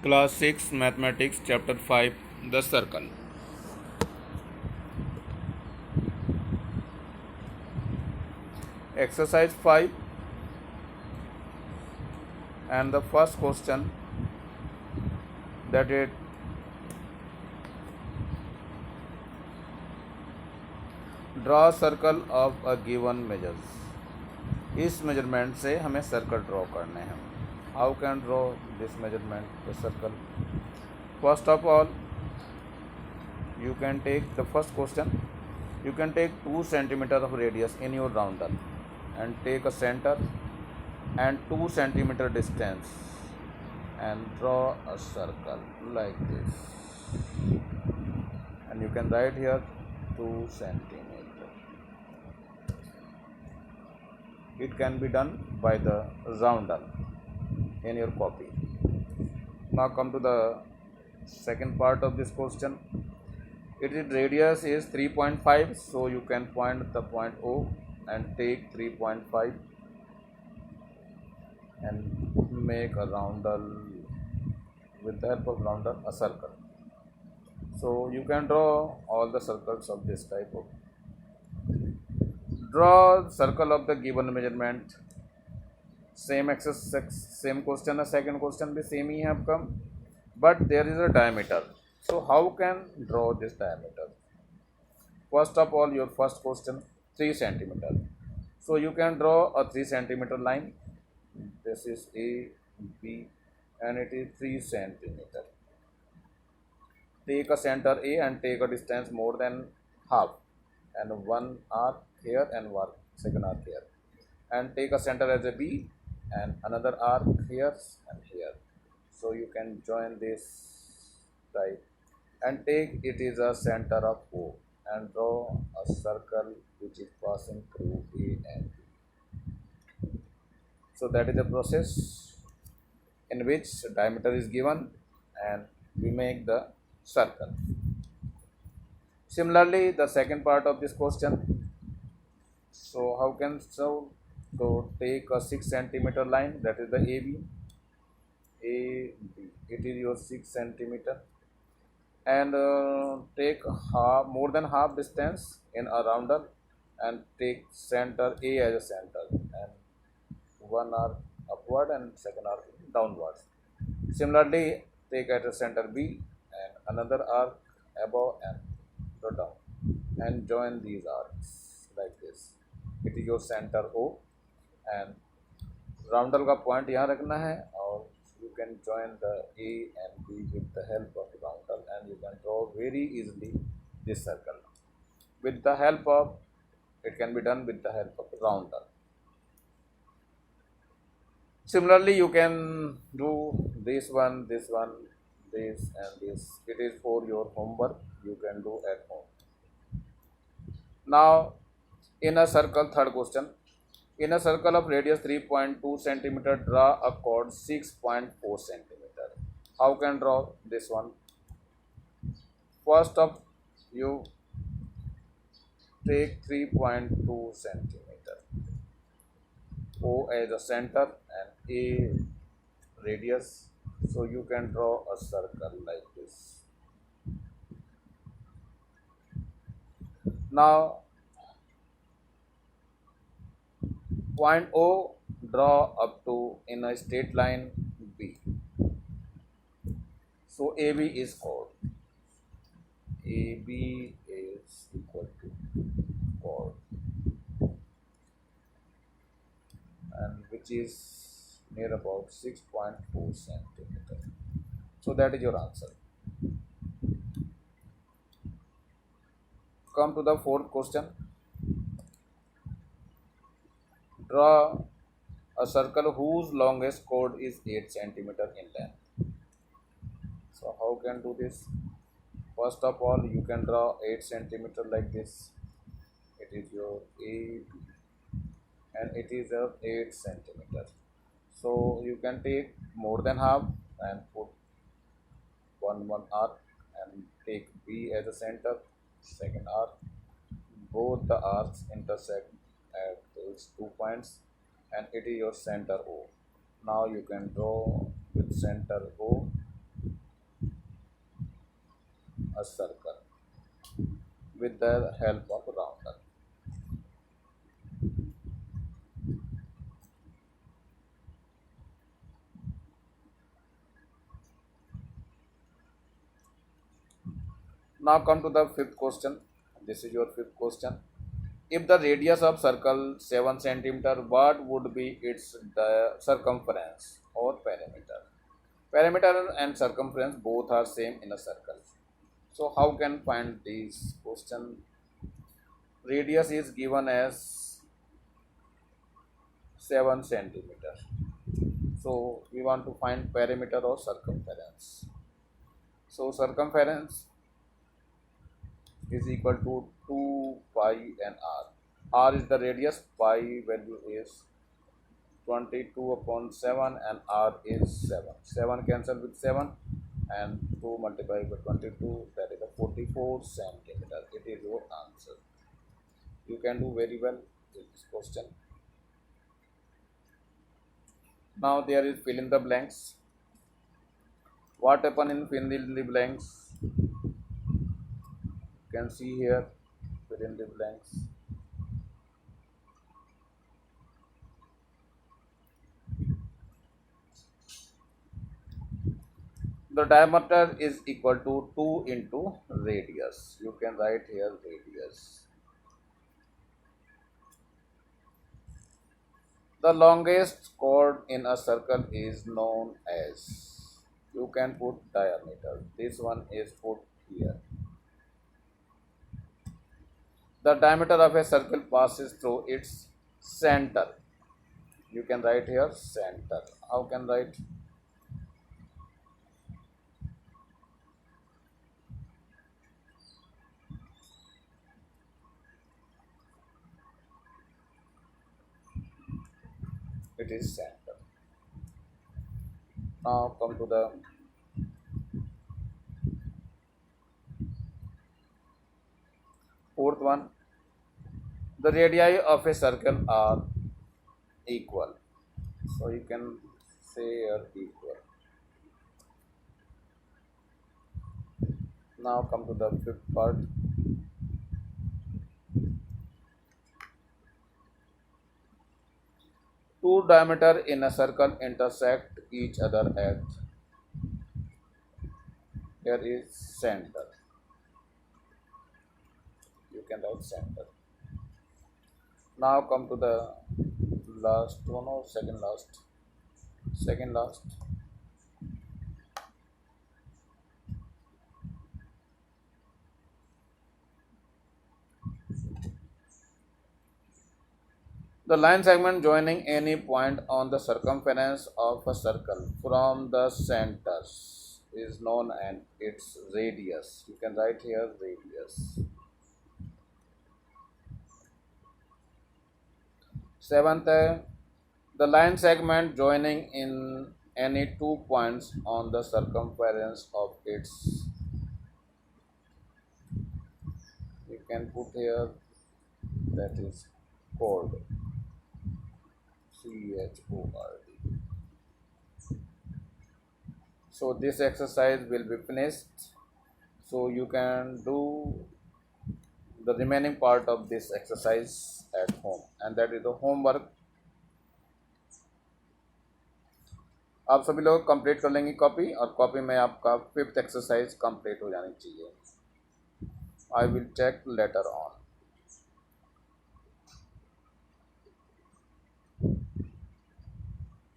Class 6 Mathematics Chapter 5 The Circle. Exercise 5 and the first question that is draw a circle of a given measures. इस measurement से हमें circle draw करने हैं. How can draw this measurement the circle? First of all you can take the first question. You can take 2 centimeters of radius in your roundel and take a center and 2 centimeter distance and draw a circle like this, and you can write here 2 centimeter. It can be done by the roundel in your copy. Now come to the second part of this question. Its radius is 3.5, so you can point the point O and take 3.5 and make a roundel with the help of roundel a circle. So you can draw all the circles of this type of. Draw circle of the given measurement. Same exercise, same question है. Second question भी same ही है आपका, but there is a diameter. So how can draw this diameter? First of all, your first question, 3 centimeter. So you can draw a 3 centimeter line. This is A, B, and it is 3 centimeter. Take a center A and take a distance more than half, and one arc here and one second arc here, and take a center as a B and another arc here and here. So you can join this type and take it is a center of O and draw a circle which is passing through A and B. So that is the process in which diameter is given and we make the circle. Similarly, the second part of this question. So how can so take a 6 centimeter line, that is the AB. It is your 6 centimeter, and take more than half distance in a roundel and take center A as a center and one arc upward and second arc downwards. Similarly, take at a center B and another arc above and go down and join these arcs like this. It is your center O and roundel का point यहाँ रखना है, और you can join the A and B with the help of roundel and you can draw very easily this circle. With the help of, it can be done with the help of roundel. Similarly, you can do this one, this and this. It is for your homework, you can do at home. Now, in a circle, third question. In a circle of radius 3.2 centimeter, draw a chord 6.4 centimeter. How can draw this one? First of you take 3.2 centimeter, O as a center and A radius. So you can draw a circle like this. Now point O draw up to in a straight line B. So AB is chord. AB is equal to chord, and which is near about 6.4 centimeter. So that is your answer. Come to the fourth question. Draw a circle whose longest chord is 8 centimeter in length. So how can do this? First of all, you can draw 8 centimeter like this. It is your A and it is of 8 centimeter. So you can take more than half and put one arc and take B as a center, second arc. Both the arcs intersect at those 2 points and it is your center O. Now you can draw with center O a circle with the help of a rounder. Now come to the fifth question. This is your fifth question. If the radius of circle 7 centimeter, what would be its the circumference or perimeter? Perimeter and circumference both are same in a circle. So how can find this question? Radius is given as 7 centimeter. So we want to find perimeter or circumference. So circumference is equal to 2 pi and r. R is the radius, pi value is 22 upon 7 and r is 7. 7 cancel with 7 and 2 multiplied by 22, that is a 44 centimeter. It is your answer. You can do very well with this question. Now there is fill in the blanks. What happened in fill in the blanks? You can see here, fill in the blanks. The diameter is equal to 2 into radius. You can write here radius. The longest chord in a circle is known as, you can put diameter. This one is put here. The diameter of a circle passes through its center. You can write here center. How can write? It is center. Now come to the fourth one. The radii of a circle are equal. So you can say are equal. Now come to the fifth part. Two diameter in a circle intersect each other at, here is center. You can write center. Now come to the last one or second last. Second last. The line segment joining any point on the circumference of a circle from the centers is known as its radius. You can write here radius. Seventh, the line segment joining in any 2 points on the circumference of its, you can put here, that is chord. CHORD. So this exercise will be finished. So you can do the remaining part of this exercise at home, and that is the homework. आप सभी लोग complete कर लेंगे copy, और copy में आपका fifth exercise complete हो जानी चाहिए. I will check later on.